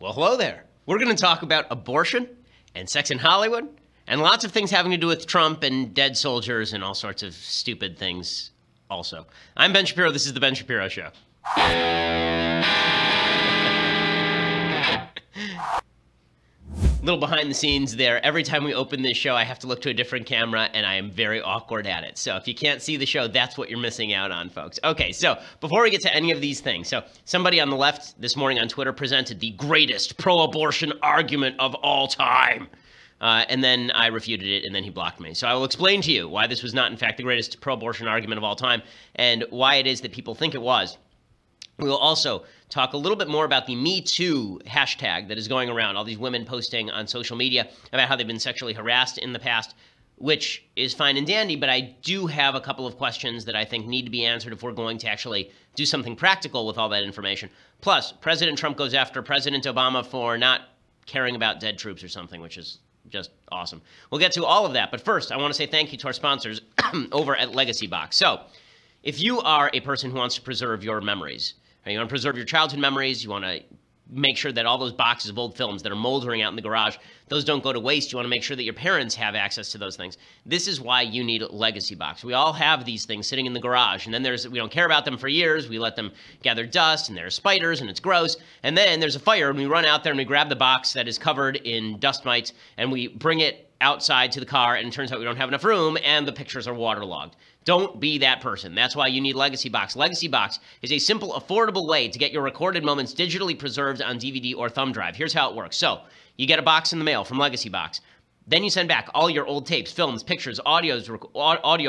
Well, hello there. We're going to talk about abortion and sex in Hollywood and lots of things having to do with Trump and dead soldiers and all sorts of stupid things also. I'm Ben Shapiro. This is The Ben Shapiro Show. Little behind the scenes there. Every time we open this show, I have to look to a different camera, and I am very awkward at it. So if you can't see the show, that's what you're missing out on, folks. Okay, so before we get to any of these things, so somebody on the left this morning on Twitter presented the greatest pro-abortion argument of all time. And then I refuted it, and then he blocked me. So I will explain to you why this was not, in fact, the greatest pro-abortion argument of all time, and why it is that people think it was. We will also talk a little bit more about the Me Too hashtag that is going around, all these women posting on social media about how they've been sexually harassed in the past, which is fine and dandy, but I do have a couple of questions that I think need to be answered if we're going to actually do something practical with all that information. Plus, President Trump goes after President Obama for not caring about dead troops or something, which is just awesome. We'll get to all of that, but first, I want to say thank you to our sponsors over at Legacy Box. So, if you are a person who wants to preserve your memories, you want to preserve your childhood memories, you want to make sure that all those boxes of old films that are moldering out in the garage, those don't go to waste. You want to make sure that your parents have access to those things. This is why you need Legacy Box. We all have these things sitting in the garage, and then we don't care about them for years. We let them gather dust, and there are spiders, and it's gross. And then there's a fire, and we run out there, and we grab the box that is covered in dust mites, and we bring it outside to the car, and it turns out we don't have enough room, and the pictures are waterlogged. Don't be that person. That's why you need Legacy Box. Legacy Box is a simple, affordable way to get your recorded moments digitally preserved on DVD or thumb drive. Here's how it works. So, you get a box in the mail from Legacy Box. Then you send back all your old tapes, films, pictures, audio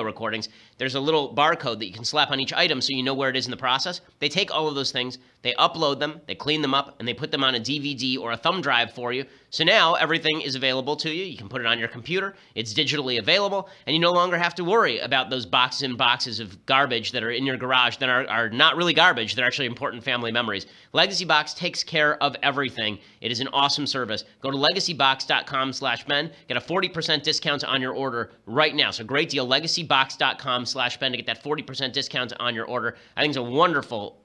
recordings. There's a little barcode that you can slap on each item so you know where it is in the process. They take all of those things, they upload them, they clean them up, and they put them on a DVD or a thumb drive for you. So now everything is available to you. You can put it on your computer. It's digitally available, and you no longer have to worry about those boxes and boxes of garbage that are in your garage that are not really garbage. They're actually important family memories. Legacy Box takes care of everything. It is an awesome service. Go to legacybox.com/Ben. Get a 40% discount on your order right now. So great deal, legacybox.com/Ben to get that 40% discount on your order. I think it's a wonderful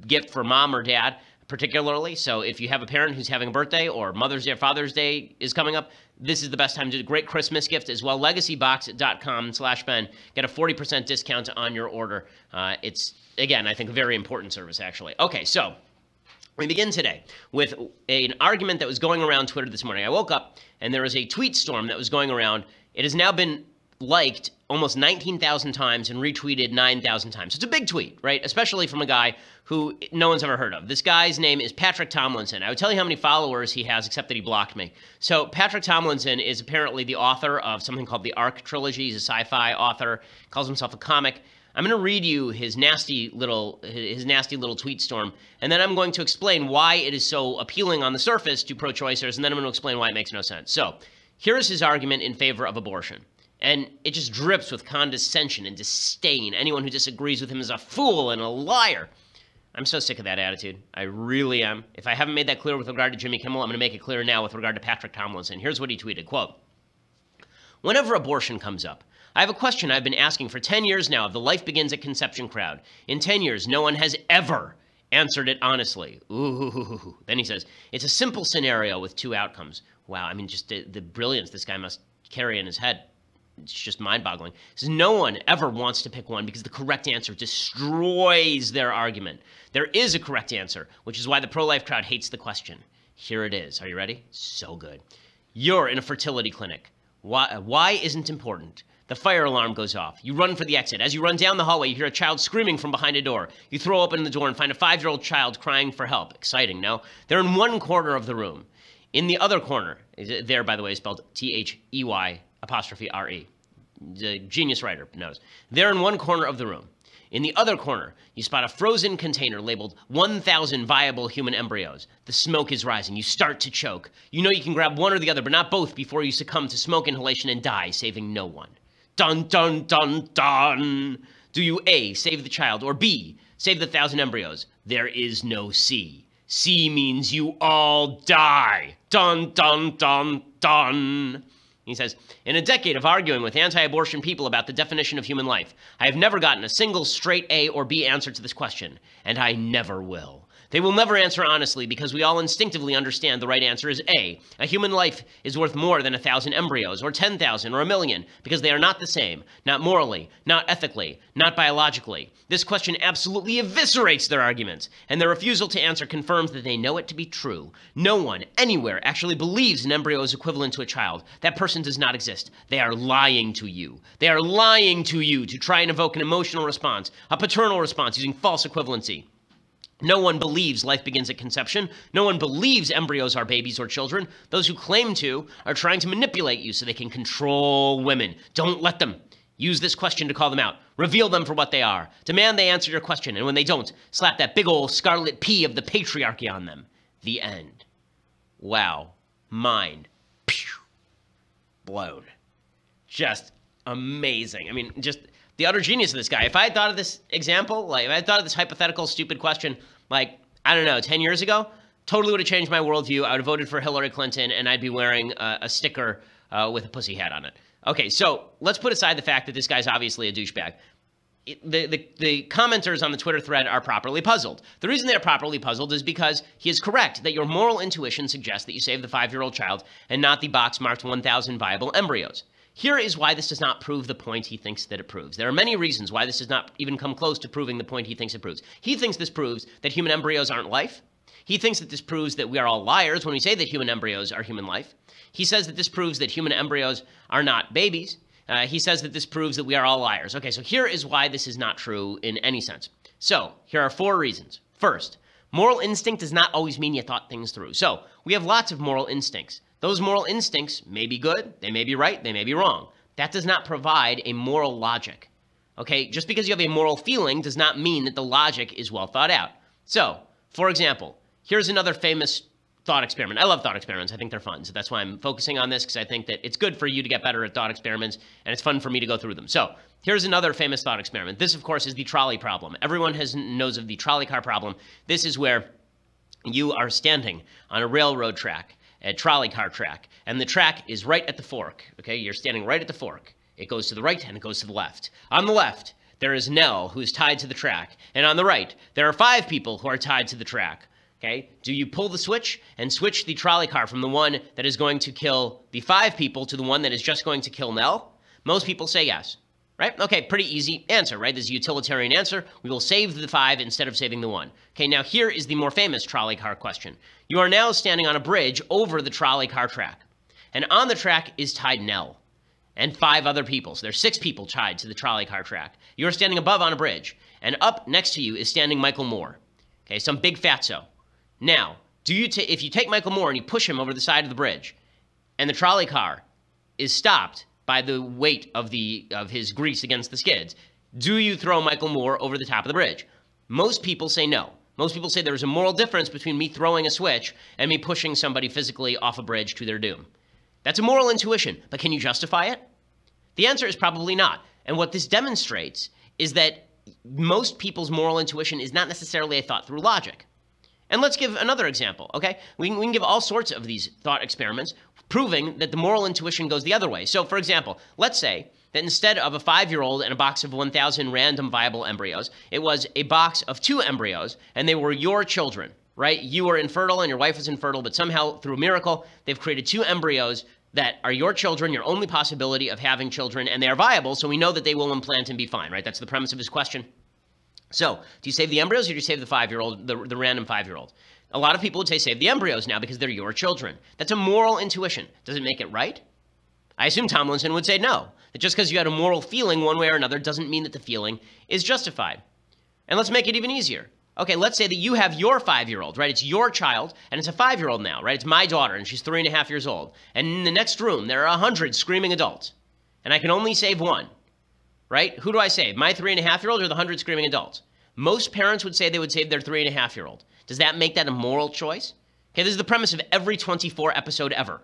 gift for mom or dad, particularly. So if you have a parent who's having a birthday or Mother's Day or Father's Day is coming up, this is the best time to do a great Christmas gift as well. Legacybox.com/Ben. Get a 40% discount on your order. It's, again, I think a very important service, actually. Okay, so we begin today with an argument that was going around Twitter this morning. I woke up and there was a tweet storm that was going around. It has now been liked almost 19,000 times and retweeted 9,000 times. It's a big tweet, right? Especially from a guy who no one's ever heard of. This guy's name is Patrick Tomlinson. I would tell you how many followers he has, except that he blocked me. So Patrick Tomlinson is apparently the author of something called the Ark Trilogy. He's a sci-fi author, calls himself a comic. I'm going to read you his nasty little tweet storm, and then I'm going to explain why it is so appealing on the surface to pro-choicers, and then I'm going to explain why it makes no sense. So here's his argument in favor of abortion. And it just drips with condescension and disdain. Anyone who disagrees with him is a fool and a liar. I'm so sick of that attitude. I really am. If I haven't made that clear with regard to Jimmy Kimmel, I'm going to make it clear now with regard to Patrick Tomlinson. Here's what he tweeted, quote, "Whenever abortion comes up, I have a question I've been asking for 10 years now of the Life Begins at Conception crowd. In 10 years, no one has ever answered it honestly." Ooh. Then he says, "It's a simple scenario with two outcomes." Wow, I mean, just the brilliance this guy must carry in his head. It's just mind-boggling. He says, "No one ever wants to pick one because the correct answer destroys their argument. There is a correct answer, which is why the pro-life crowd hates the question. Here it is. Are you ready? So good. You're in a fertility clinic. Why isn't important? The fire alarm goes off. You run for the exit. As you run down the hallway, you hear a child screaming from behind a door. You throw open the door and find a 5-year-old child crying for help. Exciting, no? They're in one corner of the room. In the other corner, there, by the way, is spelled They''re. The genius writer knows. They're in one corner of the room. In the other corner, you spot a frozen container labeled 1,000 viable human embryos. The smoke is rising. You start to choke. You know you can grab one or the other, but not both before you succumb to smoke inhalation and die, saving no one. Dun, dun, dun, dun. Do you A, save the child, or B, save the 1,000 embryos? There is no C. C means you all die. Dun, dun, dun, dun. He says, "In a decade of arguing with anti-abortion people about the definition of human life, I have never gotten a single straight A or B answer to this question, and I never will. They will never answer honestly because we all instinctively understand the right answer is A. A human life is worth more than 1,000 embryos, or 10,000, or 1,000,000, because they are not the same, not morally, not ethically, not biologically. This question absolutely eviscerates their arguments, and their refusal to answer confirms that they know it to be true. No one, anywhere, actually believes an embryo is equivalent to a child. That person does not exist. They are lying to you. They are lying to you to try and evoke an emotional response, a paternal response using false equivalency. No one believes life begins at conception. No one believes embryos are babies or children. Those who claim to are trying to manipulate you so they can control women. Don't let them. Use this question to call them out. Reveal them for what they are. Demand they answer your question, and when they don't, slap that big old scarlet P of the patriarchy on them. The end. Wow. Mind. Pew. Blown. Just amazing. I mean, just the utter genius of this guy. If I had thought of this example, like if I had thought of this hypothetical stupid question, like, I don't know, 10 years ago, totally would have changed my worldview. I would have voted for Hillary Clinton, and I'd be wearing a sticker with a pussy hat on it. Okay, so let's put aside the fact that this guy's obviously a douchebag. The commenters on the Twitter thread are properly puzzled. The reason they're properly puzzled is because he is correct that your moral intuition suggests that you save the 5-year-old child and not the box marked 1,000 viable embryos. Here is why this does not prove the point he thinks that it proves. There are many reasons why this does not even come close to proving the point he thinks it proves. He thinks this proves that human embryos aren't life. He thinks that this proves that we are all liars when we say that human embryos are human life. He says that this proves that human embryos are not babies. He says that this proves that we are all liars. Okay, so here is why this is not true in any sense. So here are 4 reasons. First, moral instinct does not always mean you thought things through. So we have lots of moral instincts. Those moral instincts may be good, they may be right, they may be wrong. That does not provide a moral logic. Okay, just because you have a moral feeling does not mean that the logic is well thought out. So, for example, here's another famous thought experiment. I love thought experiments. I think they're fun. So that's why I'm focusing on this, because I think that it's good for you to get better at thought experiments, and it's fun for me to go through them. So here's another famous thought experiment. This, of course, is the trolley problem. Everyone knows of the trolley car problem. This is where you are standing on a railroad track, a trolley car track, and the track is right at the fork. Okay, you're standing right at the fork. It goes to the right and it goes to the left. On the left, there is Nell, who is tied to the track, and on the right, there are 5 people who are tied to the track. Okay, do you pull the switch and switch the trolley car from the one that is going to kill the 5 people to the one that is just going to kill Nell? Most people say yes, right? Okay, pretty easy answer, right? This is a utilitarian answer. We will save the 5 instead of saving the 1. Okay, now here is the more famous trolley car question. You are now standing on a bridge over the trolley car track, and on the track is tied Nell and 5 other people. So there's 6 people tied to the trolley car track. You're standing above on a bridge, and up next to you is standing Michael Moore, okay, some big fatso. Now, if you take Michael Moore and you push him over the side of the bridge, and the trolley car is stopped by the weight of his grease against the skids, do you throw Michael Moore over the top of the bridge? Most people say no. Most people say there's a moral difference between me throwing a switch and me pushing somebody physically off a bridge to their doom. That's a moral intuition, but can you justify it? The answer is probably not. And what this demonstrates is that most people's moral intuition is not necessarily a thought-through logic. And let's give another example, okay? We can give all sorts of these thought experiments proving that the moral intuition goes the other way. So, for example, let's say that instead of a 5-year-old and a box of 1,000 random viable embryos, it was a box of 2 embryos, and they were your children, right? You were infertile and your wife was infertile, but somehow, through a miracle, they've created 2 embryos that are your children, your only possibility of having children, and they are viable, so we know that they will implant and be fine, right? That's the premise of his question. So, do you save the embryos or do you save the 5-year-old, the random 5-year-old? A lot of people would say save the embryos now because they're your children. That's a moral intuition. Does it make it right? I assume Tomlinson would say no. That just because you had a moral feeling one way or another doesn't mean that the feeling is justified. And let's make it even easier. Okay, let's say that you have your 5-year-old, right? It's your child, and it's a 5-year-old now, right? It's my daughter, and she's 3.5 years old. And in the next room, there are 100 screaming adults, and I can only save 1, right? Who do I save? My 3.5-year-old or the 100 screaming adults? Most parents would say they would save their 3.5-year-old. Does that make that a moral choice? Okay, this is the premise of every 24 episode ever,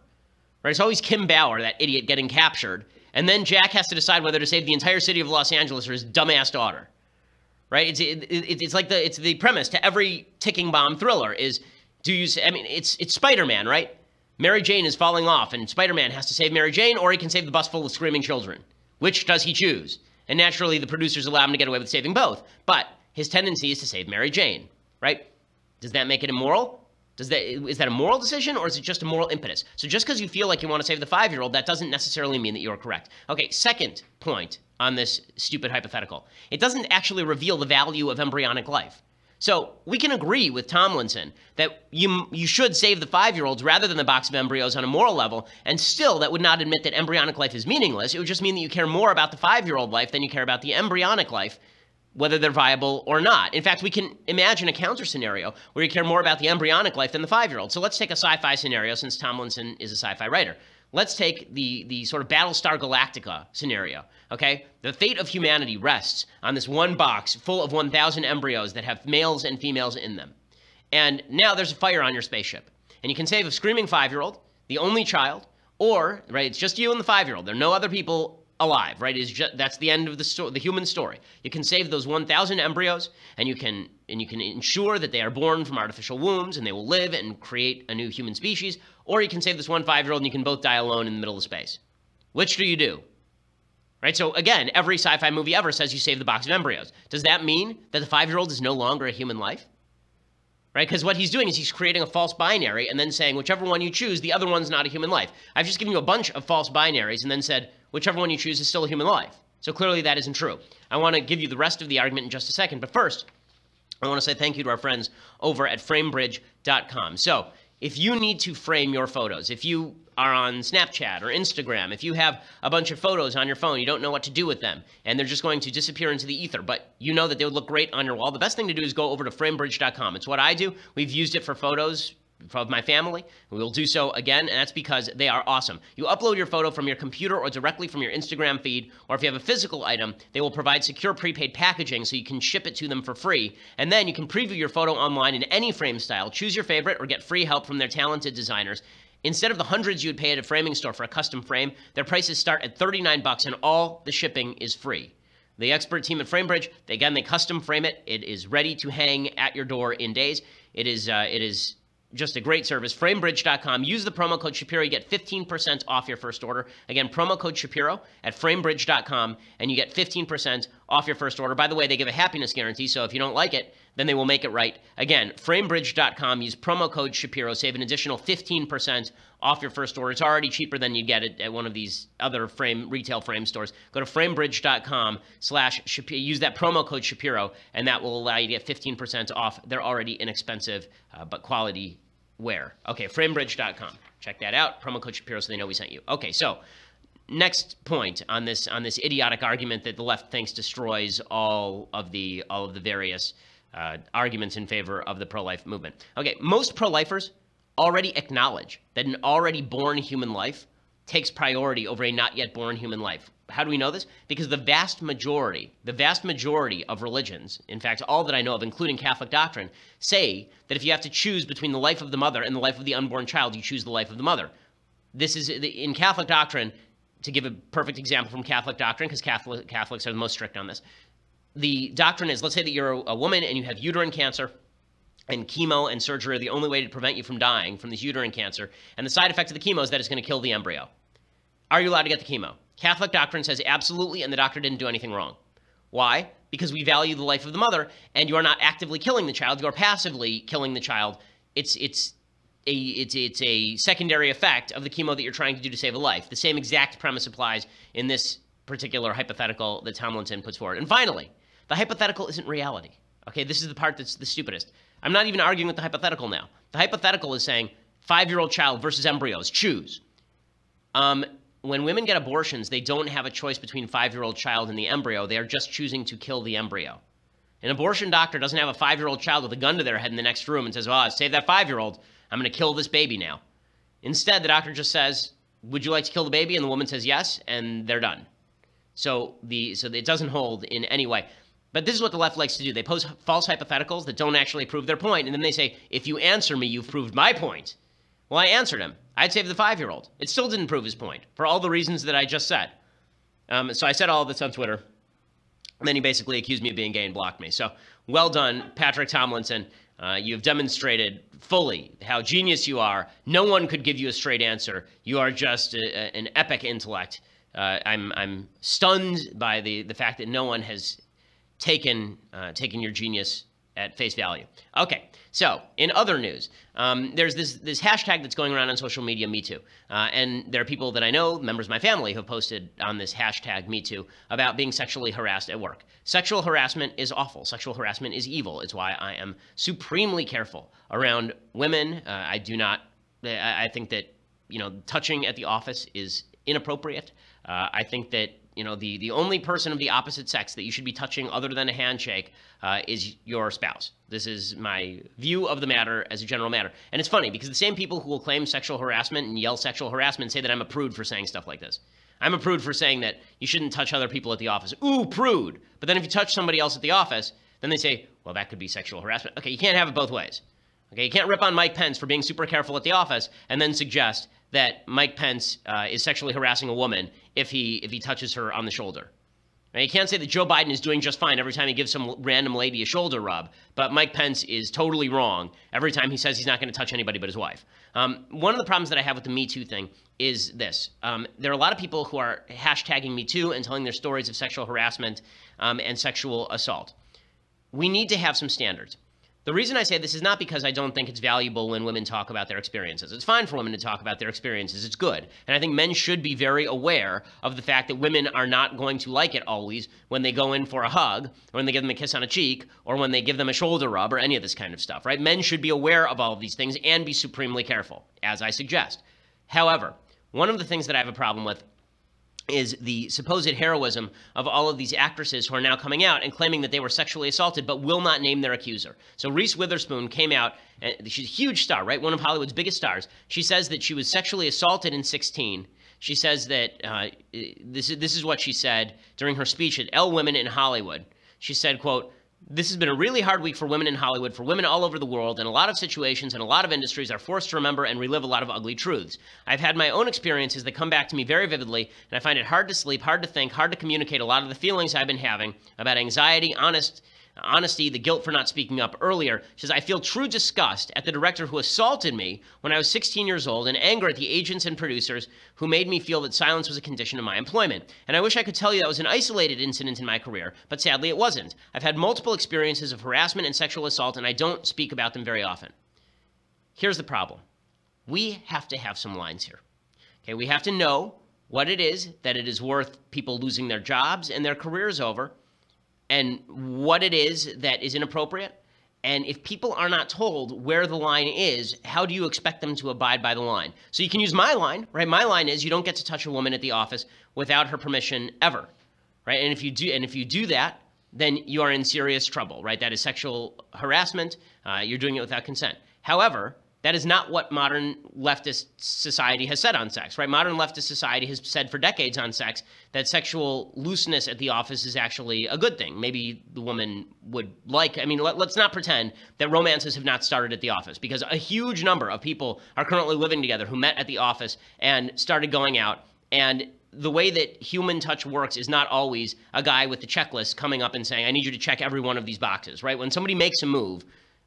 right? It's always Kim Bauer, that idiot, getting captured, and then Jack has to decide whether to save the entire city of Los Angeles or his dumbass daughter. Right? It's the premise to every ticking bomb thriller is, it's Spider-Man, right? Mary Jane is falling off and Spider-Man has to save Mary Jane, or he can save the bus full of screaming children. Which does he choose? And naturally the producers allow him to get away with saving both, but his tendency is to save Mary Jane, right? Does that make it immoral? Is that a moral decision, or is it just a moral impetus? So just because you feel like you want to save the 5-year-old, that doesn't necessarily mean that you're correct. Okay, second point on this stupid hypothetical. It doesn't actually reveal the value of embryonic life. So we can agree with Tomlinson that you should save the 5-year-olds rather than the box of embryos on a moral level, and still that would not admit that embryonic life is meaningless. It would just mean that you care more about the 5-year-old life than you care about the embryonic life, whether they're viable or not. In fact, we can imagine a counter scenario where you care more about the embryonic life than the 5-year-old. So let's take a sci-fi scenario, since Tomlinson is a sci-fi writer. Let's take the sort of Battlestar Galactica scenario, okay? The fate of humanity rests on this one box full of 1,000 embryos that have males and females in them. And now there's a fire on your spaceship. And you can save a screaming 5-year-old, the only child, or, right, it's just you and the 5-year-old. There are no other people alive, right? That's the end of the human story. You can save those 1,000 embryos, and you can ensure that they are born from artificial wombs and they will live and create a new human species, or you can save this one 5-year-old and you can both die alone in the middle of space. Which do you do? Right? So again, every sci-fi movie ever says you save the box of embryos. Does that mean that the 5-year-old is no longer a human life? Right? Because what he's doing is he's creating a false binary and then saying whichever one you choose, the other one's not a human life. I've just given you a bunch of false binaries and then said whichever one you choose is still a human life. So clearly that isn't true. I want to give you the rest of the argument in just a second. But first, I want to say thank you to our friends over at framebridge.com. So if you need to frame your photos, if you are on Snapchat or Instagram, if you have a bunch of photos on your phone, you don't know what to do with them, and they're just going to disappear into the ether, but you know that they would look great on your wall, the best thing to do is go over to framebridge.com. It's what I do. We've used it for photos of my family. We will do so again, and that's because they are awesome. You upload your photo from your computer or directly from your Instagram feed, or if you have a physical item, they will provide secure prepaid packaging so you can ship it to them for free, and then you can preview your photo online in any frame style, choose your favorite, or get free help from their talented designers. Instead of the hundreds you would pay at a framing store for a custom frame, their prices start at $39 and all the shipping is free. The expert team at Framebridge, they custom frame it. It is ready to hang at your door in days. It is just a great service. Framebridge.com. Use the promo code Shapiro. You get 15% off your first order. Again, promo code Shapiro at framebridge.com, and you get 15% off your first order. By the way, they give a happiness guarantee, so if you don't like it, then they will make it right. Again, framebridge.com. Use promo code Shapiro. Save an additional 15% off your first order. It's already cheaper than you'd get it at one of these other retail frame stores. Go to framebridge.com/Shapiro. Use that promo code Shapiro, and that will allow you to get 15% off. They're already inexpensive, but quality wear. Okay, framebridge.com. Check that out. Promo code Shapiro so they know we sent you. Okay, so next point on this idiotic argument that the left thinks destroys all of the various arguments in favor of the pro-life movement. Okay, most pro-lifers already acknowledge that an already born human life takes priority over a not yet born human life. How do we know this? Because the vast majority of religions, in fact, all that I know of, including Catholic doctrine, say that if you have to choose between the life of the mother and the life of the unborn child, you choose the life of the mother. This is, in Catholic doctrine, to give a perfect example from Catholic doctrine, because Catholics are the most strict on this, the doctrine is, let's say that you're a woman and you have uterine cancer, and chemo and surgery are the only way to prevent you from dying from this uterine cancer, and the side effect of the chemo is that it's going to kill the embryo. Are you allowed to get the chemo? Catholic doctrine says absolutely, and the doctor didn't do anything wrong. Why? Because we value the life of the mother, and you are not actively killing the child, you are passively killing the child. It's a secondary effect of the chemo that you're trying to do to save a life. The same exact premise applies in this particular hypothetical that Tomlinson puts forward. And finally, the hypothetical isn't reality. Okay, this is the part that's the stupidest. I'm not even arguing with the hypothetical now. The hypothetical is saying 5-year-old child versus embryos, choose. When women get abortions, they don't have a choice between 5-year-old child and the embryo. They are just choosing to kill the embryo. An abortion doctor doesn't have a 5-year-old child with a gun to their head in the next room and says, well, save that 5-year-old. I'm going to kill this baby now. Instead, the doctor just says, would you like to kill the baby? And the woman says yes, and they're done. So it doesn't hold in any way. But this is what the left likes to do. They pose false hypotheticals that don't actually prove their point, and then they say, if you answer me, you've proved my point. Well, I answered him. I'd save the 5-year-old. It still didn't prove his point, for all the reasons that I just said. So I said all of this on Twitter, and then he basically accused me of being gay and blocked me. So well done, Patrick Tomlinson. You've demonstrated fully how genius you are. No one could give you a straight answer. You are just an epic intellect. I'm stunned by the fact that no one has taken your genius at face value. Okay, so in other news, there's this hashtag that's going around on social media, #MeToo, and there are people that I know, members of my family, who have posted on this hashtag #MeToo about being sexually harassed at work. Sexual harassment is awful. Sexual harassment is evil. It's why I am supremely careful around women. I think that touching at the office is inappropriate. I think that the only person of the opposite sex that you should be touching other than a handshake is your spouse. This is my view of the matter as a general matter. And it's funny because the same people who will claim sexual harassment and yell sexual harassment say that I'm a prude for saying stuff like this. I'm a prude for saying that you shouldn't touch other people at the office. Ooh, prude. But then if you touch somebody else at the office, then they say, well, that could be sexual harassment. Okay, you can't have it both ways. Okay, you can't rip on Mike Pence for being super careful at the office and then suggest that Mike Pence is sexually harassing a woman if he touches her on the shoulder. Now, you can't say that Joe Biden is doing just fine every time he gives some random lady a shoulder rub, but Mike Pence is totally wrong every time he says he's not going to touch anybody but his wife. One of the problems that I have with the Me Too thing is this. There are a lot of people who are hashtagging Me Too and telling their stories of sexual harassment and sexual assault. We need to have some standards. The reason I say this is not because I don't think it's valuable when women talk about their experiences. It's fine for women to talk about their experiences. It's good. And I think men should be very aware of the fact that women are not going to like it always when they go in for a hug, or when they give them a kiss on a cheek, or when they give them a shoulder rub, or any of this kind of stuff, right? Men should be aware of all of these things and be supremely careful, as I suggest. However, one of the things that I have a problem with is the supposed heroism of all of these actresses who are now coming out and claiming that they were sexually assaulted but will not name their accuser. So Reese Witherspoon came out, and she's a huge star, right? One of Hollywood's biggest stars. She says that she was sexually assaulted in 2016. She says that this is what she said during her speech at Elle Women in Hollywood. She said, quote, "This has been a really hard week for women in Hollywood, for women all over the world, and a lot of situations and a lot of industries are forced to remember and relive a lot of ugly truths. I've had my own experiences that come back to me very vividly, and I find it hard to sleep, hard to think, hard to communicate a lot of the feelings I've been having about anxiety, honesty, the guilt for not speaking up earlier." She says, "I feel true disgust at the director who assaulted me when I was 16 years old and anger at the agents and producers who made me feel that silence was a condition of my employment. And I wish I could tell you that was an isolated incident in my career, but sadly it wasn't. I've had multiple experiences of harassment and sexual assault, and I don't speak about them very often." Here's the problem. We have to have some lines here. Okay, we have to know what it is that it is worth people losing their jobs and their careers over, and what it is that is inappropriate. And if people are not told where the line is, how do you expect them to abide by the line? So you can use my line, right? My line is you don't get to touch a woman at the office without her permission ever, right? And if you do that, then you are in serious trouble, right? That is sexual harassment. You're doing it without consent. However, that is not what modern leftist society has said on sex, right? Modern leftist society has said for decades on sex that sexual looseness at the office is actually a good thing. Maybe the woman would like, let's not pretend that romances have not started at the office, because a huge number of people are currently living together who met at the office and started going out. And the way that human touch works is not always a guy with the checklist coming up and saying, I need you to check every one of these boxes, right? When somebody makes a move,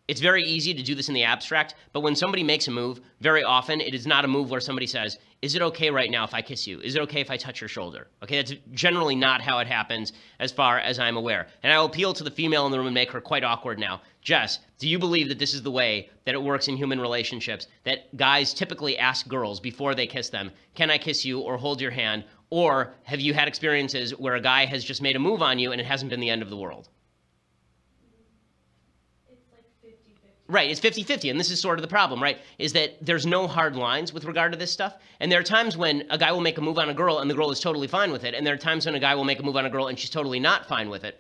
it's very easy to do this in the abstract, but when somebody makes a move, very often it is not a move where somebody says, is it okay right now if I kiss you? Is it okay if I touch your shoulder? Okay, that's generally not how it happens as far as I'm aware. And I will appeal to the female in the room and make her quite awkward now. Jess, do you believe that this is the way that it works in human relationships, that guys typically ask girls before they kiss them, can I kiss you or hold your hand? Or have you had experiences where a guy has just made a move on you and it hasn't been the end of the world? Right, it's 50-50, and this is sort of the problem, right, is that there's no hard lines with regard to this stuff, and there are times when a guy will make a move on a girl and the girl is totally fine with it, and there are times when a guy will make a move on a girl and she's totally not fine with it.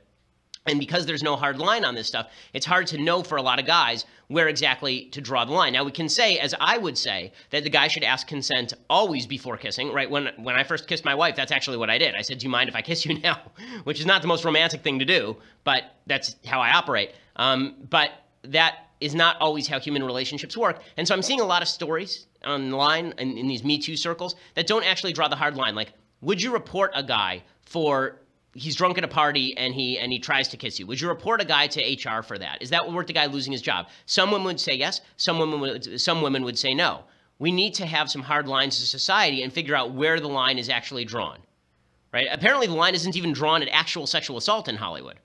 And because there's no hard line on this stuff, it's hard to know for a lot of guys where exactly to draw the line. Now, we can say, as I would say, that the guy should ask consent always before kissing, right? When I first kissed my wife, that's actually what I did. I said, do you mind if I kiss you now? Which is not the most romantic thing to do, but that's how I operate. But that is not always how human relationships work. And so I'm seeing a lot of stories online in these Me Too circles that don't actually draw the hard line. Like, would you report a guy for he's drunk at a party and he tries to kiss you? Would you report a guy to HR for that? Is that worth the guy losing his job? Some women would say yes. Some women would say no. We need to have some hard lines as a society and figure out where the line is actually drawn, right? Apparently the line isn't even drawn at actual sexual assault in Hollywood.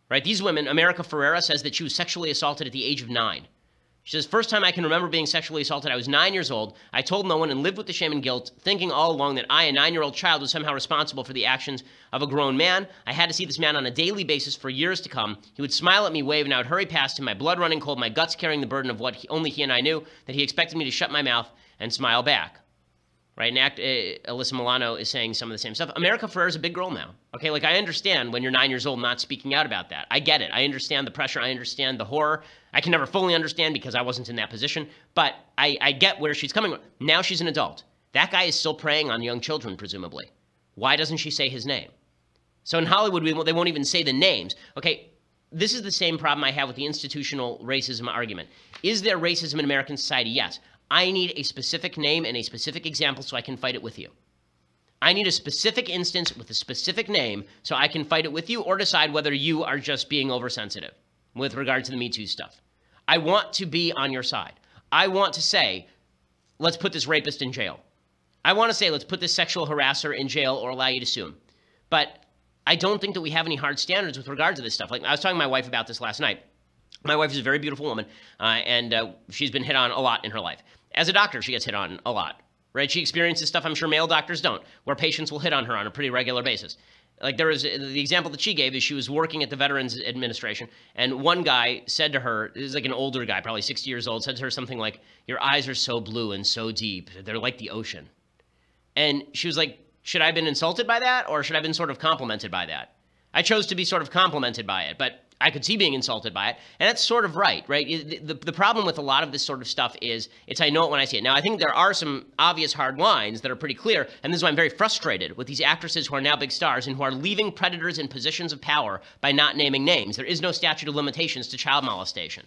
right? These women, America Ferrera says that she was sexually assaulted at the age of 9. She says, first time I can remember being sexually assaulted, I was 9 years old. I told no one and lived with the shame and guilt, thinking all along that I, a 9-year-old child, was somehow responsible for the actions of a grown man. I had to see this man on a daily basis for years to come. He would smile at me, wave, and I would hurry past him, my blood running cold, my guts carrying the burden of what only he and I knew, that he expected me to shut my mouth and smile back. Right? And Alyssa Milano is saying some of the same stuff. America Ferrera is a big girl now. Okay, like I understand when you're 9 years old not speaking out about that. I get it. I understand the pressure. I understand the horror. I can never fully understand because I wasn't in that position. But I get where she's coming from. Now she's an adult. That guy is still preying on young children, presumably. Why doesn't she say his name? So in Hollywood, they won't even say the names. Okay, this is the same problem I have with the institutional racism argument. Is there racism in American society? Yes. I need a specific name and a specific example so I can fight it with you. I need a specific instance with a specific name so I can fight it with you or decide whether you are just being oversensitive with regard to the Me Too stuff. I want to be on your side. I want to say, let's put this rapist in jail. I want to say, let's put this sexual harasser in jail or allow you to sue him. But I don't think that we have any hard standards with regard to this stuff. Like I was talking to my wife about this last night. My wife is a very beautiful woman, and she's been hit on a lot in her life. As a doctor, she gets hit on a lot, right? She experiences stuff I'm sure male doctors don't, where patients will hit on her on a pretty regular basis. Like there was the example that she gave is she was working at the Veterans Administration, and one guy said to her, this is like an older guy, probably 60 years old, said to her something like, "Your eyes are so blue and so deep. They're like the ocean." And she was like, should I have been insulted by that, or should I have been sort of complimented by that? I chose to be sort of complimented by it, but I could see being insulted by it. And that's sort of right? The problem with a lot of this sort of stuff is I know it when I see it. Now, I think there are some obvious hard lines that are pretty clear. And this is why I'm very frustrated with these actresses who are now big stars and who are leaving predators in positions of power by not naming names. There is no statute of limitations to child molestation.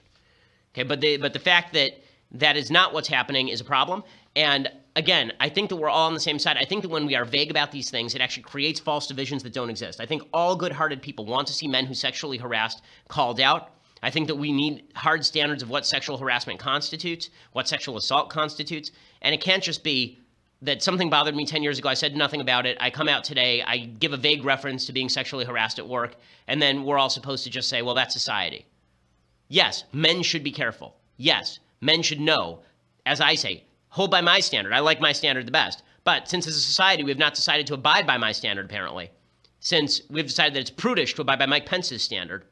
Okay, but the fact that that is not what's happening is a problem. And again, I think that we're all on the same side. I think that when we are vague about these things, it actually creates false divisions that don't exist. I think all good-hearted people want to see men who sexually harassed called out. I think that we need hard standards of what sexual harassment constitutes, what sexual assault constitutes. And it can't just be that something bothered me 10 years ago, I said nothing about it, I come out today, I give a vague reference to being sexually harassed at work, and then we're all supposed to just say, well, that's society. Yes, men should be careful. Yes, men should know, as I say, hold by my standard. I like my standard the best. But since as a society we have not decided to abide by my standard, apparently, since we've decided that it's prudish to abide by Mike Pence's standard,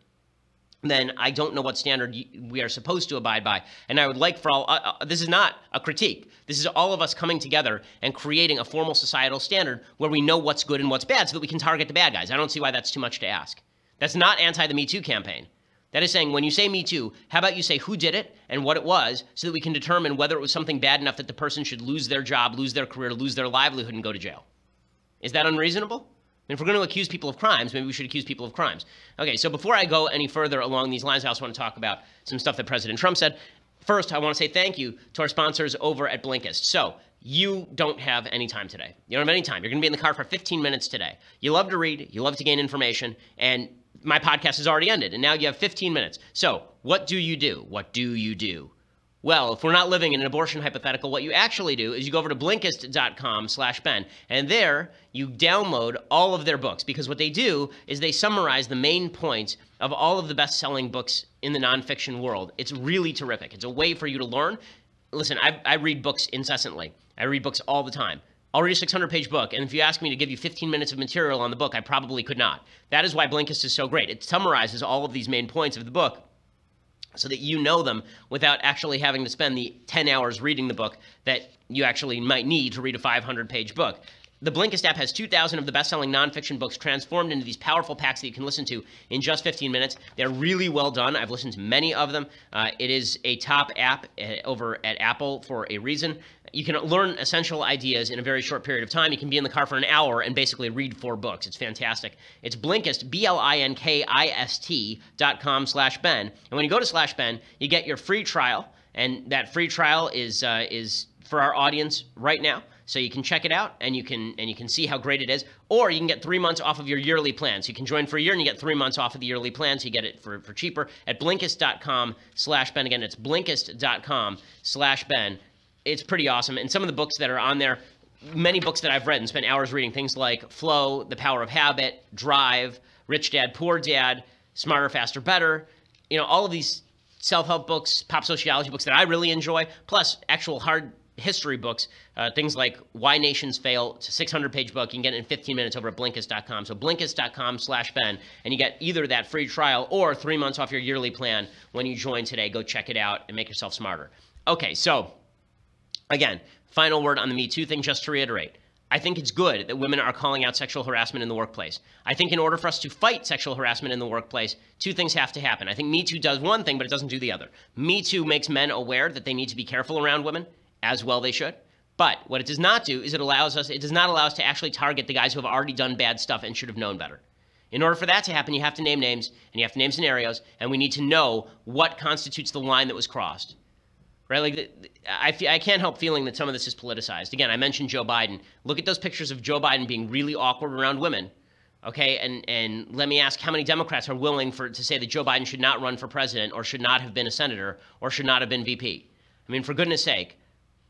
then I don't know what standard we are supposed to abide by. And I would like for all, this is not a critique. This is all of us coming together and creating a formal societal standard where we know what's good and what's bad so that we can target the bad guys. I don't see why that's too much to ask. That's not anti the Me Too campaign. That is saying, when you say Me Too, how about you say who did it and what it was so that we can determine whether it was something bad enough that the person should lose their job, lose their career, lose their livelihood, and go to jail? Is that unreasonable? And if we're going to accuse people of crimes, maybe we should accuse people of crimes. Okay, so before I go any further along these lines, I also want to talk about some stuff that President Trump said. First, I want to say thank you to our sponsors over at Blinkist. So, you don't have any time today. You don't have any time. You're going to be in the car for 15 minutes today. You love to read, you love to gain information, and my podcast has already ended, and now you have 15 minutes. So, what do you do? What do you do? Well, if we're not living in an abortion hypothetical, what you actually do is you go over to Blinkist.com/Ben, and there you download all of their books, because what they do is they summarize the main points of all of the best-selling books in the nonfiction world. It's really terrific. It's a way for you to learn. Listen, I read books incessantly. I read books all the time. I'll read a 600-page book, and if you ask me to give you 15 minutes of material on the book, I probably could not. That is why Blinkist is so great. It summarizes all of these main points of the book so that you know them without actually having to spend the 10 hours reading the book that you actually might need to read a 500-page book. The Blinkist app has 2,000 of the best-selling nonfiction books transformed into these powerful packs that you can listen to in just 15 minutes. They're really well done. I've listened to many of them. It is a top app over at Apple for a reason. You can learn essential ideas in a very short period of time. You can be in the car for an hour and basically read 4 books. It's fantastic. It's Blinkist, Blinkist.com/Ben. And when you go to /Ben, you get your free trial. And that free trial is for our audience right now. So you can check it out, and you can see how great it is. Or you can get 3 months off of your yearly plan. So you can join for a year, and you get 3 months off of the yearly plan, so you get it for cheaper at Blinkist.com/Ben. Again, it's Blinkist.com/Ben. It's pretty awesome. And some of the books that are on there, many books that I've read and spent hours reading, things like Flow, The Power of Habit, Drive, Rich Dad, Poor Dad, Smarter, Faster, Better, all of these self-help books, pop sociology books that I really enjoy, plus actual hard history books, things like Why Nations Fail. It's a 600-page book. You can get it in 15 minutes over at Blinkist.com. So Blinkist.com/Ben, and you get either that free trial or 3 months off your yearly plan when you join today. Go check it out and make yourself smarter. Okay, so again, final word on the Me Too thing, just to reiterate. I think it's good that women are calling out sexual harassment in the workplace. I think in order for us to fight sexual harassment in the workplace, two things have to happen. I think Me Too does one thing, but it doesn't do the other. Me Too makes men aware that they need to be careful around women, as well they should. But what it does not do is it does not allow us to actually target the guys who have already done bad stuff and should have known better. In order for that to happen, you have to name names, and you have to name scenarios, and we need to know what constitutes the line that was crossed. Right? Like, I can't help feeling that some of this is politicized. Again, I mentioned Joe Biden. Look at those pictures of Joe Biden being really awkward around women. Okay, and let me ask how many Democrats are willing to say that Joe Biden should not run for president or should not have been a senator or should not have been VP? I mean, for goodness sake,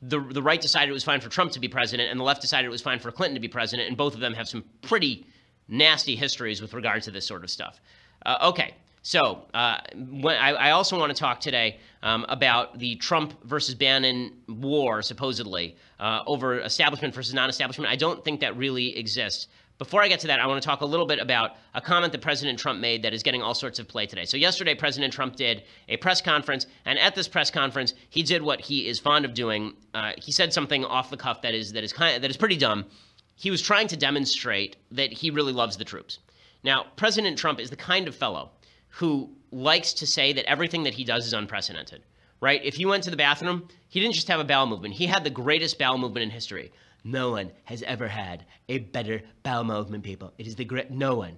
the right decided it was fine for Trump to be president, and the left decided it was fine for Clinton to be president, and both of them have some pretty nasty histories with regard to this sort of stuff. Okay. So I also want to talk today about the Trump versus Bannon war, supposedly, over establishment versus non-establishment. I don't think that really exists. Before I get to that, I want to talk a little bit about a comment that President Trump made that is getting all sorts of play today. So yesterday, President Trump did a press conference, and at this press conference, he did what he is fond of doing. He said something off the cuff that is pretty dumb. He was trying to demonstrate that he really loves the troops. Now, President Trump is the kind of fellow who likes to say that everything that he does is unprecedented, right? If you went to the bathroom, he didn't just have a bowel movement. He had the greatest bowel movement in history. No one has ever had a better bowel movement, people. It is the great, no one.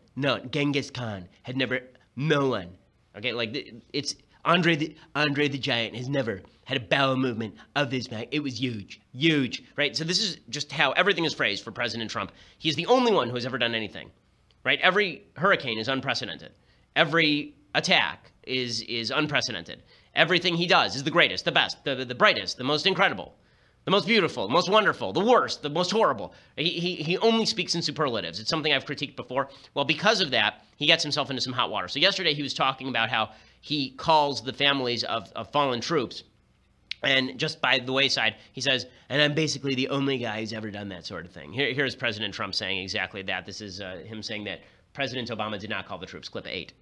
Genghis Khan had never, no one. Okay, like it's Andre the Giant has never had a bowel movement of this magnitude. It was huge, right? So this is just how everything is phrased for President Trump. He's the only one who has ever done anything, right? Every hurricane is unprecedented. Every attack is unprecedented. Everything he does is the greatest, the best, the brightest, the most incredible, the most beautiful, the most wonderful, the worst, the most horrible. He only speaks in superlatives. It's something I've critiqued before. Well, because of that, he gets himself into some hot water. So yesterday he was talking about how he calls the families of fallen troops. And just by the wayside, he says, and I'm basically the only guy who's ever done that sort of thing. Here's President Trump saying exactly that. This is him saying that President Obama did not call the troops. Clip 8.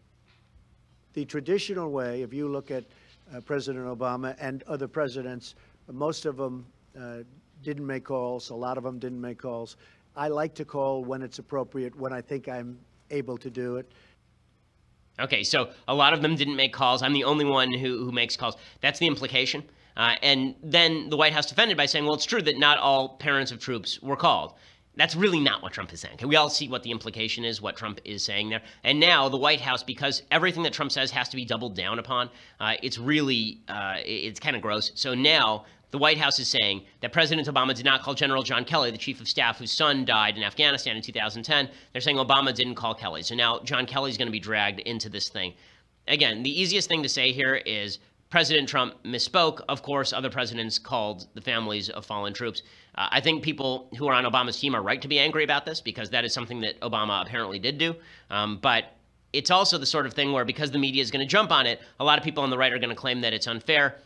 The traditional way, if you look at President Obama and other presidents, most of them didn't make calls. A lot of them didn't make calls. I like to call when it's appropriate, when I think I'm able to do it. Okay, so a lot of them didn't make calls. I'm the only one who makes calls. That's the implication. And then the White House defended by saying, well, it's true that not all parents of troops were called. That's really not what Trump is saying. Okay, we all see what the implication is, what Trump is saying there. And now the White House, because everything that Trump says has to be doubled down upon, it's really, it's kind of gross. So now the White House is saying that President Obama did not call General John Kelly, the chief of staff whose son died in Afghanistan in 2010. They're saying Obama didn't call Kelly. So now John Kelly's going to be dragged into this thing. Again, the easiest thing to say here is President Trump misspoke. Of course, other presidents called the families of fallen troops. I think people who are on Obama's team are right to be angry about this because that is something that Obama apparently did do. But it's also the sort of thing where because the media is going to jump on it, a lot of people on the right are going to claim that it's unfair.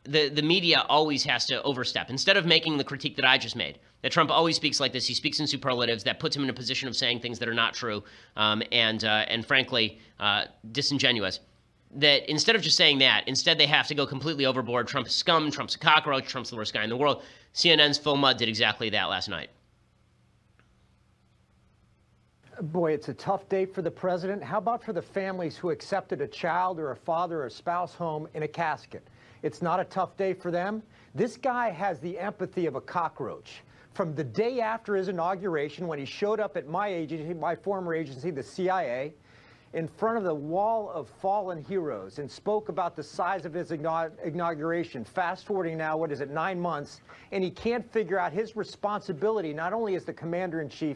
The media always has to overstep. Instead of making the critique that I just made, that Trump always speaks like this, he speaks in superlatives, that puts him in a position of saying things that are not true and frankly, disingenuous. That instead of just saying that, instead they have to go completely overboard. Trump's scum, Trump's a cockroach, Trump's the worst guy in the world. CNN's Phil Mudd did exactly that last night. Boy, it's a tough day for the president. How about for the families who accepted a child or a father or a spouse home in a casket? It's not a tough day for them. This guy has the empathy of a cockroach. From the day after his inauguration, when he showed up at my agency, my former agency, the CIA, in front of the wall of fallen heroes and spoke about the size of his inauguration, fast forwarding now, what is it, 9 months, and he can't figure out his responsibility, not only as the commander-in-chief,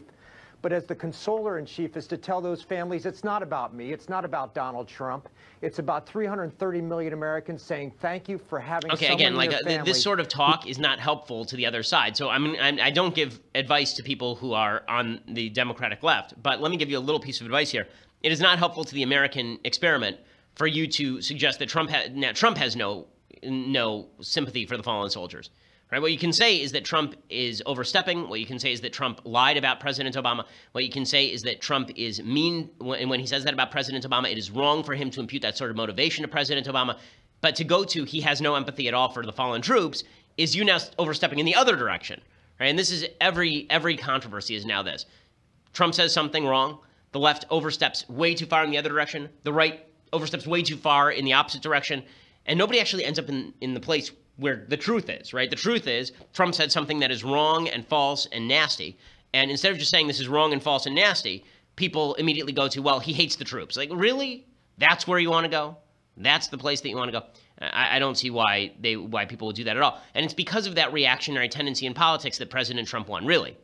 but as the consoler-in-chief, is to tell those families, it's not about me, it's not about Donald Trump, it's about 330 million Americans saying thank you for having someone again, in like your family. This sort of talk is not helpful to the other side. So I don't give advice to people who are on the Democratic left, but let me give you a little piece of advice here. it is not helpful to the American experiment for you to suggest that Trump has no sympathy for the fallen soldiers. Right? What you can say is that Trump is overstepping. What you can say is that Trump lied about President Obama. What you can say is that Trump is mean. And when he says that about President Obama, it is wrong for him to impute that sort of motivation to President Obama. But to go to, he has no empathy at all for the fallen troops, is you now overstepping in the other direction. Right? And this is every controversy is now this. Trump says something wrong. The left oversteps way too far in the other direction. The right oversteps way too far in the opposite direction. And nobody actually ends up in the place where the truth is, right? The truth is Trump said something that is wrong and false and nasty. And instead of just saying this is wrong and false and nasty, people immediately go to, well, he hates the troops. Like, really? That's where you want to go? That's the place that you want to go? I don't see why people would do that at all. And it's because of that reactionary tendency in politics that President Trump won, really.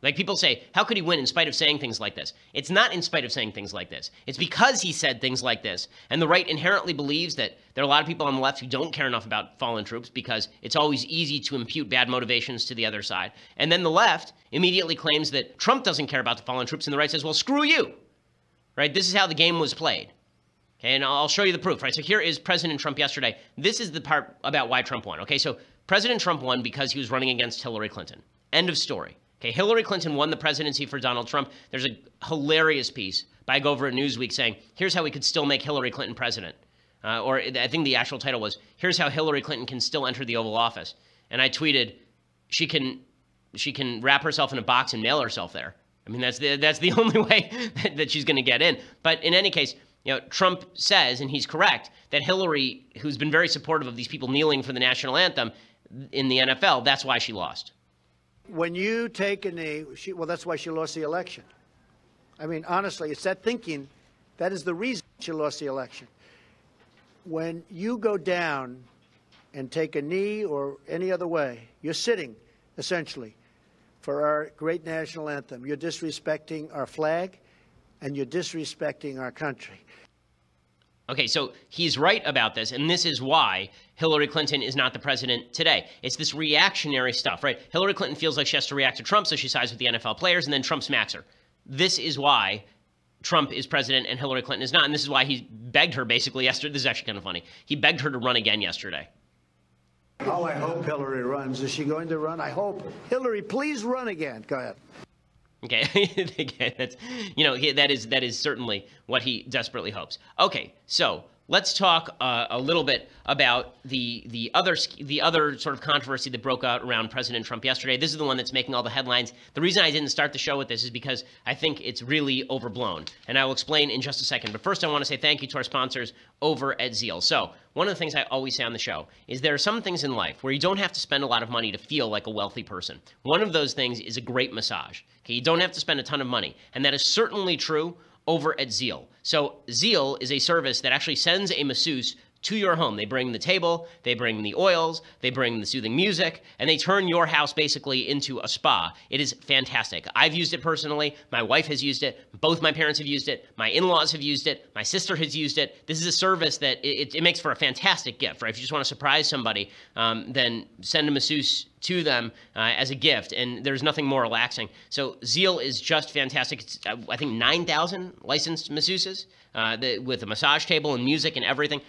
Like, people say, how could he win in spite of saying things like this? It's not in spite of saying things like this. It's because he said things like this. And the right inherently believes that there are a lot of people on the left who don't care enough about fallen troops because it's always easy to impute bad motivations to the other side. And then the left immediately claims that Trump doesn't care about the fallen troops, and the right says, well, screw you. Right? This is how the game was played. Okay, and I'll show you the proof. Right? So here is President Trump yesterday. This is the part about why Trump won. Okay, so President Trump won because he was running against Hillary Clinton. End of story. Okay, Hillary Clinton won the presidency for Donald Trump. There's a hilarious piece by Go Over at Newsweek saying, here's how we could still make Hillary Clinton president. Or I think the actual title was, here's how Hillary Clinton can still enter the Oval Office. And I tweeted, she can wrap herself in a box and mail herself there. I mean, that's the only way that she's going to get in. But in any case, Trump says, and he's correct, that Hillary, who's been very supportive of these people kneeling for the national anthem in the NFL, that's why she lost. When you take a knee, well, that's why she lost the election. I mean, honestly, it's that thinking that is the reason she lost the election. When you go down and take a knee or any other way, you're sitting, essentially, for our great national anthem. You're disrespecting our flag, and you're disrespecting our country. Okay, so he's right about this, and this is why Hillary Clinton is not the president today. It's this reactionary stuff, right? Hillary Clinton feels like she has to react to Trump, so she sides with the NFL players, and then Trump smacks her. This is why Trump is president and Hillary Clinton is not, and this is why he begged her basically yesterday. This is actually kind of funny. He begged her to run again yesterday. Oh, I hope Hillary runs. Is she going to run? I hope. Hillary, please run again. Go ahead. Okay, that's, that is certainly what he desperately hopes. Okay, so let's talk a little bit about the other sort of controversy that broke out around President Trump yesterday. This is the one that's making all the headlines. The reason I didn't start the show with this is because I think it's really overblown, and I will explain in just a second. But first, I want to say thank you to our sponsors over at Zeal. So one of the things I always say on the show is there are some things in life where you don't have to spend a lot of money to feel like a wealthy person. One of those things is a great massage. Okay, you don't have to spend a ton of money, and that is certainly true over at Zeal. So Zeal is a service that actually sends a masseuse to your home. They bring the table, they bring the oils, they bring the soothing music, and they turn your house basically into a spa. It is fantastic. I've used it personally. My wife has used it. Both my parents have used it. My in-laws have used it. My sister has used it. This is a service that it makes for a fantastic gift, right? If you just want to surprise somebody, then send a masseuse to them as a gift, and there's nothing more relaxing. So Zeal is just fantastic. It's, I think, 9,000 licensed masseuses with a massage table and music and everything.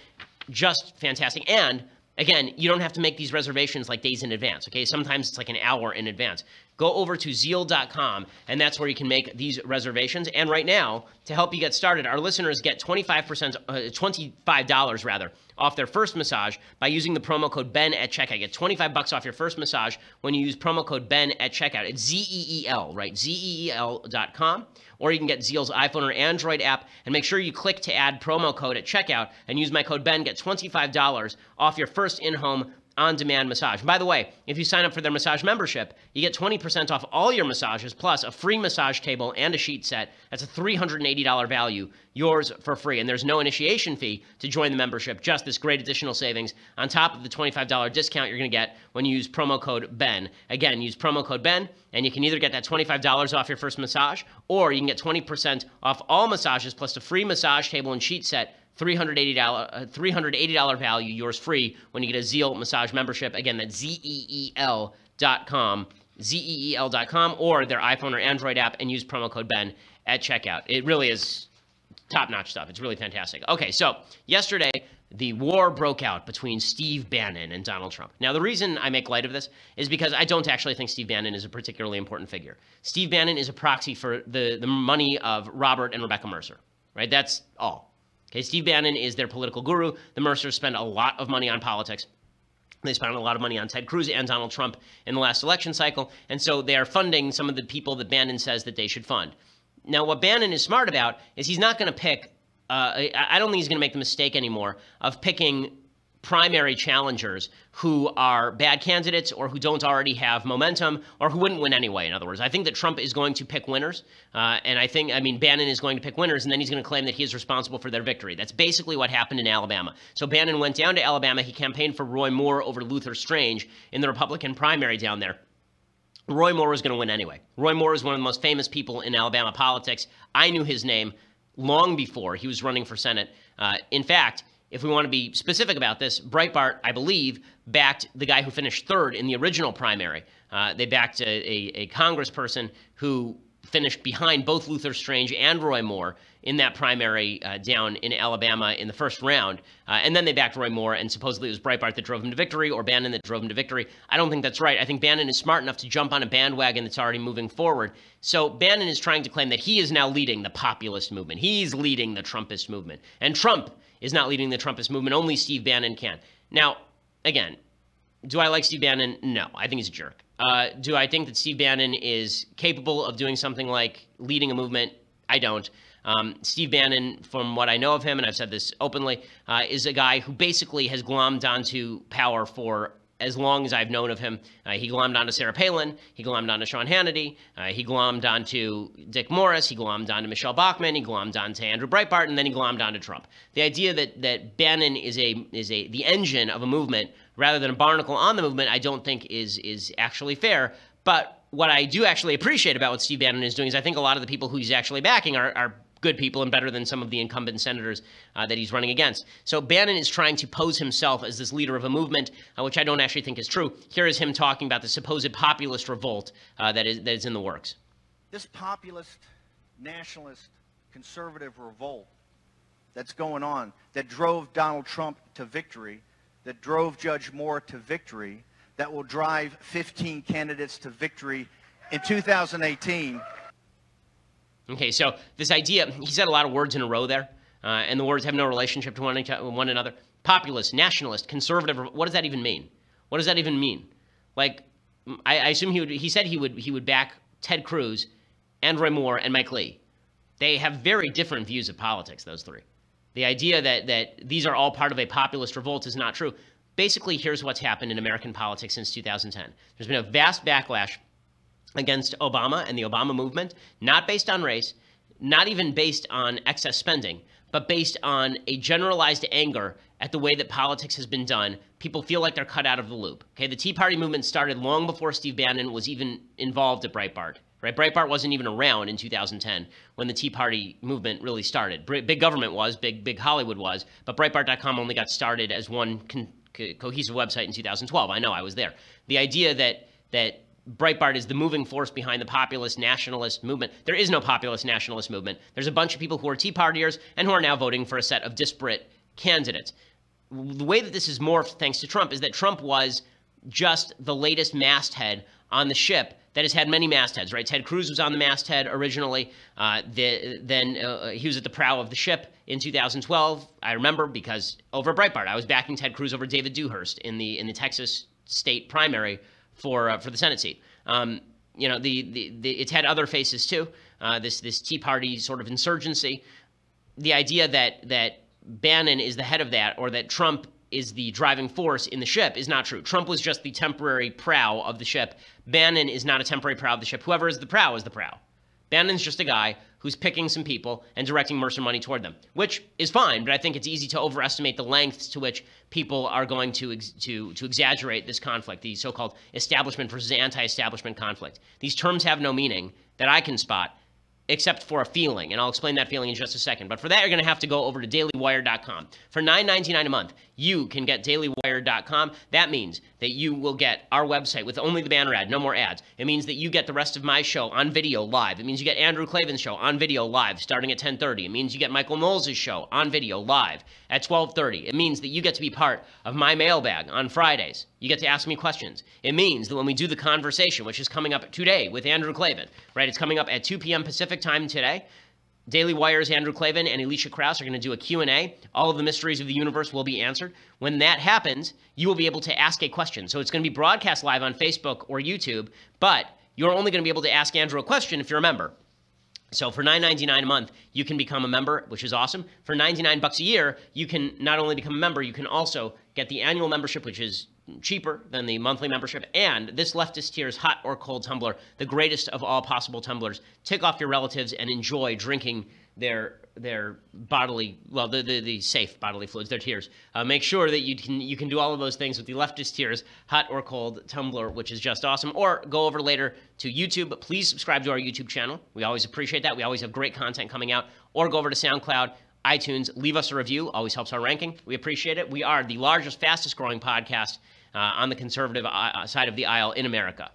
Just fantastic. And again, you don't have to make these reservations like days in advance, okay? Sometimes it's like an hour in advance. Go over to zeal.com, and that's where you can make these reservations. And right now, to help you get started, our listeners get $25 rather, off their first massage by using the promo code BEN at checkout. Get $25 off your first massage when you use promo code BEN at checkout. It's ZEEL, right? ZEEL.com. Or you can get Zeal's iPhone or Android app, and make sure you click to add promo code at checkout and use my code BEN. Get $25 off your first in-home on-demand massage. By the way, if you sign up for their massage membership, you get 20% off all your massages, plus a free massage table and a sheet set. That's a $380 value, yours for free. And there's no initiation fee to join the membership, just this great additional savings on top of the $25 discount you're going to get when you use promo code BEN. Again, use promo code BEN, and you can either get that $25 off your first massage, or you can get 20% off all massages, plus a free massage table and sheet set, $380 value, yours free when you get a Zeal massage membership. Again, that's ZEEL.com, ZEEL.com, or their iPhone or Android app, and use promo code BEN at checkout. It really is top-notch stuff. It's really fantastic. Okay, so yesterday, the war broke out between Steve Bannon and Donald Trump. Now, the reason I make light of this is because I don't actually think Steve Bannon is a particularly important figure. Steve Bannon is a proxy for the money of Robert and Rebecca Mercer, right? That's all. Okay, Steve Bannon is their political guru. The Mercers spend a lot of money on politics. They spent a lot of money on Ted Cruz and Donald Trump in the last election cycle, and so they are funding some of the people that Bannon says that they should fund. Now, what Bannon is smart about is he's not going to pick I don't think he's going to make the mistake anymore of picking primary challengers who are bad candidates or who don't already have momentum or who wouldn't win anyway, in other words. I think that Trump is going to pick winners, and Bannon is going to pick winners, and then he's going to claim that he is responsible for their victory. That's basically what happened in Alabama. So Bannon went down to Alabama. He campaigned for Roy Moore over Luther Strange in the Republican primary down there. Roy Moore was going to win anyway. Roy Moore is one of the most famous people in Alabama politics. I knew his name long before he was running for Senate. In fact, if we want to be specific about this, Breitbart, I believe, backed the guy who finished third in the original primary. They backed a congressperson who finished behind both Luther Strange and Roy Moore in that primary down in Alabama in the first round. And then they backed Roy Moore, and supposedly it was Breitbart that drove him to victory, or Bannon that drove him to victory. I don't think that's right. I think Bannon is smart enough to jump on a bandwagon that's already moving forward. So Bannon is trying to claim that he is now leading the populist movement. He's leading the Trumpist movement. And Trump is not leading the Trumpist movement. Only Steve Bannon can. Now, again, do I like Steve Bannon? No, I think he's a jerk. Do I think that Steve Bannon is capable of doing something like leading a movement? I don't. Steve Bannon, from what I know of him, and I've said this openly, is a guy who basically has glommed onto power for as long as I've known of him. He glommed onto Sarah Palin. He glommed onto Sean Hannity. He glommed onto Dick Morris. He glommed onto Michelle Bachmann. He glommed onto Andrew Breitbart, and then he glommed onto Trump. The idea that Bannon is the engine of a movement rather than a barnacle on the movement, I don't think is actually fair. But what I do actually appreciate about what Steve Bannon is doing is I think a lot of the people who he's actually backing are good people and better than some of the incumbent senators that he's running against. So Bannon is trying to pose himself as this leader of a movement, which I don't actually think is true. Here is him talking about the supposed populist revolt that is in the works. This populist, nationalist, conservative revolt that's going on, that drove Donald Trump to victory, that drove Judge Moore to victory, that will drive 15 candidates to victory in 2018. Okay, so this idea, he said a lot of words in a row there, and the words have no relationship to one another. Populist, nationalist, conservative, what does that even mean? What does that even mean? Like, I assume he said he would back Ted Cruz and Roy Moore and Mike Lee. They have very different views of politics, those three. The idea that these are all part of a populist revolt is not true. Basically, here's what's happened in American politics since 2010. There's been a vast backlash against Obama and the Obama movement, not based on race, not even based on excess spending, but based on a generalized anger at the way that politics has been done. People feel like they're cut out of the loop. Okay, the Tea Party movement started long before Steve Bannon was even involved at Breitbart. Right? Breitbart wasn't even around in 2010 when the Tea Party movement really started. Big government was, big Hollywood was, but Breitbart.com only got started as one cohesive website in 2012. I know, I was there. The idea that Breitbart is the moving force behind the populist nationalist movement. There is no populist nationalist movement. There's a bunch of people who are Tea Partiers and who are now voting for a set of disparate candidates. The way that this is morphed, thanks to Trump, is that Trump was just the latest masthead on the ship that has had many mastheads, right? Ted Cruz was on the masthead originally. Then he was at the prow of the ship in 2012. I remember because over Breitbart, I was backing Ted Cruz over David Dewhurst in the Texas state primary for the Senate seat. It's had other faces too. This Tea Party sort of insurgency. The idea that Bannon is the head of that, or that Trump is the driving force in the ship, is not true. Trump was just the temporary prow of the ship. Bannon is not a temporary prow of the ship. Whoever is the prow is the prow. Bannon's just a guy who's picking some people and directing Mercer money toward them, which is fine, but I think it's easy to overestimate the lengths to which people are going to exaggerate this conflict, the so-called establishment versus anti-establishment conflict. These terms have no meaning that I can spot. except for a feeling, and I'll explain that feeling in just a second. But for that, you're going to have to go over to dailywire.com. For $9.99 a month, you can get dailywire.com. That means that you will get our website with only the banner ad, no more ads. It means that you get the rest of my show on video live. It means you get Andrew Klavan's show on video live starting at 10:30. It means you get Michael Knowles' show on video live at 12:30. It means that you get to be part of my mailbag on Fridays. You get to ask me questions. It means that when we do the conversation, which is coming up today with Andrew Klavan, right? It's coming up at 2 p.m. Pacific time today. Daily Wire's Andrew Klavan and Alicia Krause are going to do a Q&A. All of the mysteries of the universe will be answered. When that happens, you will be able to ask a question. So it's going to be broadcast live on Facebook or YouTube, but you're only going to be able to ask Andrew a question if you're a member. So for $9.99 a month, you can become a member, which is awesome. For $99 a year, you can not only become a member, you can also get the annual membership, which is cheaper than the monthly membership, and this leftist tier's hot or cold tumbler, the greatest of all possible tumblers. Tick off your relatives and enjoy drinking their bodily, well, the safe bodily fluids, their tears. Make sure that you can do all of those things with the leftist tier's hot or cold tumbler, which is just awesome. Or go over later to YouTube. But please subscribe to our YouTube channel. We always appreciate that. We always have great content coming out. Or go over to SoundCloud, iTunes, leave us a review. Always helps our ranking. We appreciate it. We are the largest, fastest growing podcast on the conservative side of the aisle in America.